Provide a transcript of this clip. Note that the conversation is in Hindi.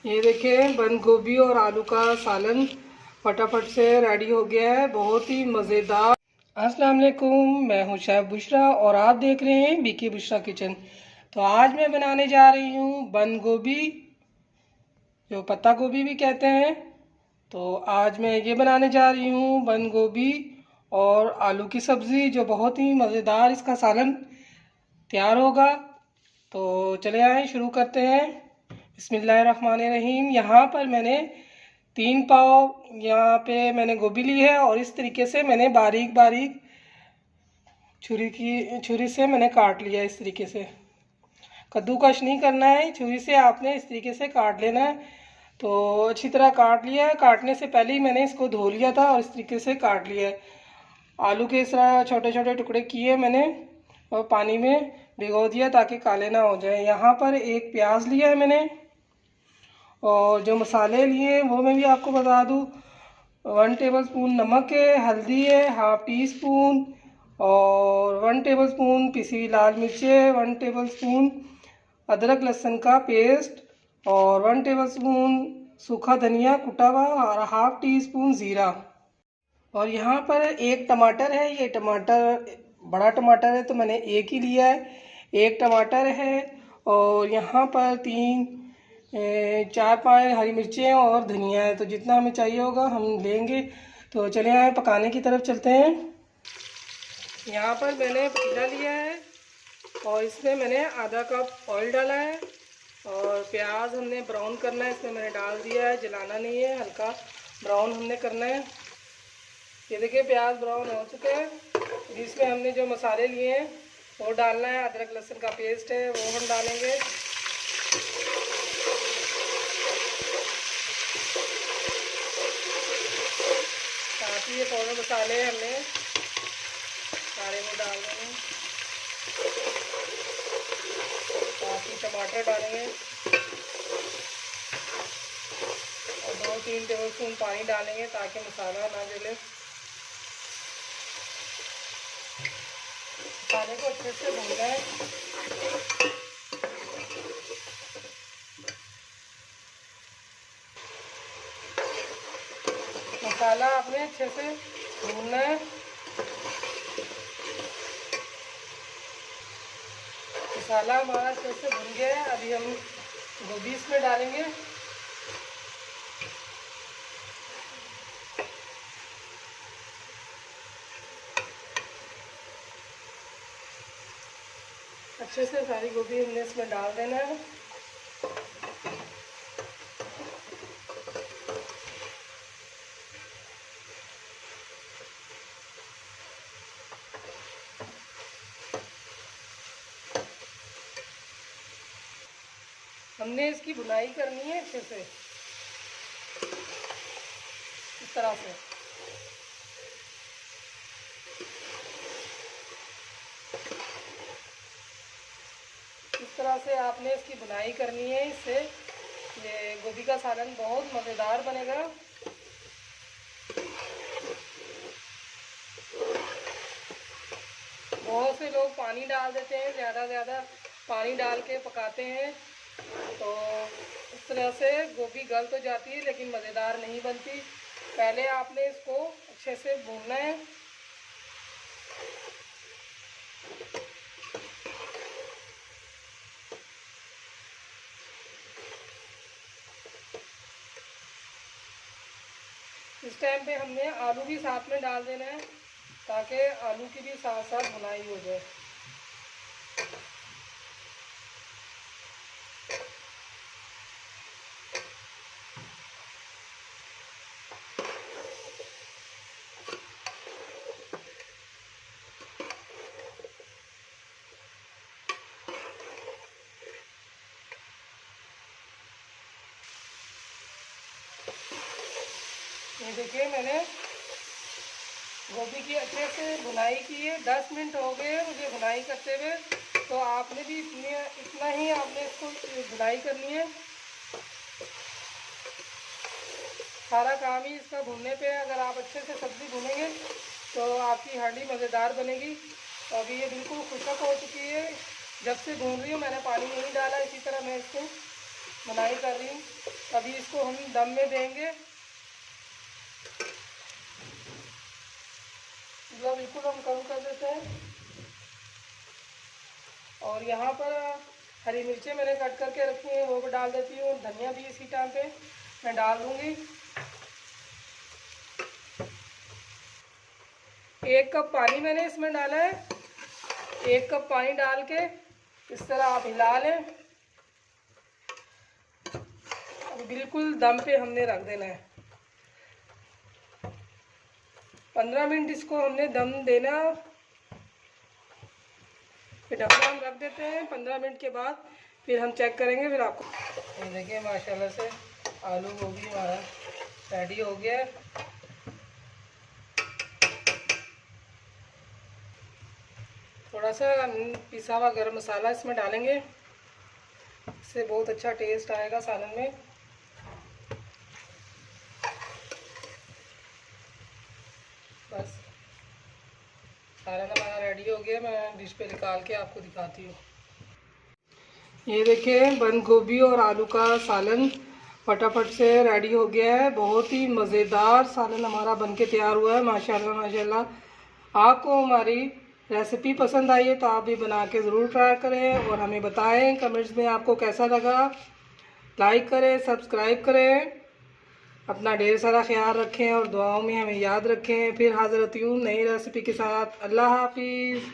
ये देखिए बंद गोभी और आलू का सालन फटाफट से रेडी हो गया है, बहुत ही मज़ेदार। अस्सलाम वालेकुम, मैं हूँ शेफ बुशरा और आप देख रहे हैं बीके बुशरा किचन। तो आज मैं बनाने जा रही हूँ बंद गोभी, जो पत्ता गोभी भी कहते हैं। तो आज मैं ये बनाने जा रही हूँ बंद गोभी और आलू की सब्ज़ी, जो बहुत ही मज़ेदार इसका सालन तैयार होगा। तो चले आए शुरू करते हैं। बिस्मिल्लाहिर्रहमानिर्रहीम। यहाँ पर मैंने 3 पाव यहाँ पे मैंने गोभी ली है और इस तरीके से मैंने बारीक बारीक छुरी से मैंने काट लिया। इस तरीके से कद्दूकश नहीं करना है, छुरी से आपने इस तरीके से काट लेना है। तो अच्छी तरह काट लिया है। काटने से पहले ही मैंने इसको धो लिया था और इस तरीके से काट लिया है। आलू के इस तरह छोटे छोटे टुकड़े किए मैंने और पानी में भिगो दिया ताकि काले ना हो जाए। यहाँ पर एक प्याज लिया है मैंने और जो मसाले लिए वो मैं भी आपको बता दूँ। 1 टेबल स्पून नमक है, हल्दी है हाफ टी स्पून, और 1 टेबल स्पून पिसी हुई लाल मिर्चें, 1 टेबल स्पून अदरक लहसुन का पेस्ट, और 1 टेबल स्पून सूखा धनिया कुटा हुआ, और हाफ टी स्पून ज़ीरा। और यहाँ पर एक टमाटर है। ये टमाटर बड़ा टमाटर है तो मैंने एक ही लिया है। एक टमाटर है और यहाँ पर 4-5 हरी मिर्चें और धनिया है। तो जितना हमें चाहिए होगा हम लेंगे। तो चले आए पकाने की तरफ चलते हैं। यहाँ पर मैंने पतीला लिया है और इसमें मैंने आधा कप ऑयल डाला है और प्याज हमने ब्राउन करना है। इसमें मैंने डाल दिया है, जलाना नहीं है, हल्का ब्राउन हमने करना है। ये देखिए प्याज ब्राउन हो चुके हैं। इसमें हमने जो मसाले लिए हैं वो डालना है। अदरक लहसुन का पेस्ट है वो हम डालेंगे। साथ ही ये पाउडर मसाले हमने सारे वो डाल देंगे। साथ ही टमाटर डालेंगे और 2-3 टेबल स्पून पानी डालेंगे ताकि मसाला ना जले। मसाले को अच्छे से भूनना है। मसाला आपने अच्छे से भूनना है। मसाला हमारा अच्छे से भून गया है। अभी हम गोभी इसमें डालेंगे। अच्छे से सारी गोभी हमने इसमें डाल देना है। हमने इसकी भुनाई करनी है अच्छे से, इस तरह से। इस तरह से आपने इसकी भुनाई करनी है। इससे ये गोभी का सालन बहुत मज़ेदार बनेगा। बहुत से लोग पानी डाल देते हैं, ज़्यादा पानी डाल के पकाते हैं। तो इस तरह से गोभी गल तो जाती है लेकिन मज़ेदार नहीं बनती। पहले आपने इसको अच्छे से भूनना है। इस टाइम पे हमने आलू भी साथ में डाल देना है ताकि आलू की भी साथ साथ भुनाई हो जाए। ये देखिए मैंने गोभी की अच्छे से भुनाई की है। 10 मिनट हो गए मुझे भुनाई करते हुए। तो आपने भी इतना ही आपने इसको भुनाई करनी है। सारा काम ही इसका भूनने पे है। अगर आप अच्छे से सब्ज़ी भुनेंगे तो आपकी हांडी मज़ेदार बनेगी। तो अभी ये बिल्कुल खुशक हो चुकी है। जब से भून रही हूँ मैंने पानी नहीं डाला, इसी तरह मैं इसको भुनाई कर रही हूँ। अभी इसको हम दम में देंगे, बिल्कुल हम कम कर देते हैं। और यहाँ पर हरी मिर्चें मैंने कट करके रखी हैं, वो भी डाल देती हूँ। धनिया भी इसी टाइम पे मैं डाल दूँगी। 1 कप पानी मैंने इसमें डाला है। 1 कप पानी डाल के इस तरह आप हिला लें। अब बिल्कुल दम पे हमने रख देना है। 15 मिनट इसको हमने दम देना। फिर ढक्कन हम रख देते हैं। 15 मिनट के बाद फिर हम चेक करेंगे। फिर आपको ये देखिए माशाल्लाह से आलू गोभी हमारा रेडी हो गया है। थोड़ा सा पिसा हुआ गरम मसाला इसमें डालेंगे, इससे बहुत अच्छा टेस्ट आएगा सालन में। बस सालन हमारा रेडी हो गया। मैं डिश पे निकाल के आपको दिखाती हूँ। ये देखिए बंद गोभी और आलू का सालन फटाफट से रेडी हो गया है। बहुत ही मज़ेदार सालन हमारा बनके तैयार हुआ है। माशाल्लाह माशाल्लाह। आपको हमारी रेसिपी पसंद आई है तो आप भी बना के ज़रूर ट्राई करें और हमें बताएं कमेंट्स में आपको कैसा लगा। लाइक करें, सब्सक्राइब करें। अपना ढेर सारा ख्याल रखें और दुआओं में हमें याद रखें। फिर हाज़िर होती हूँ नई रेसिपी के साथ। अल्लाह हाफिज़।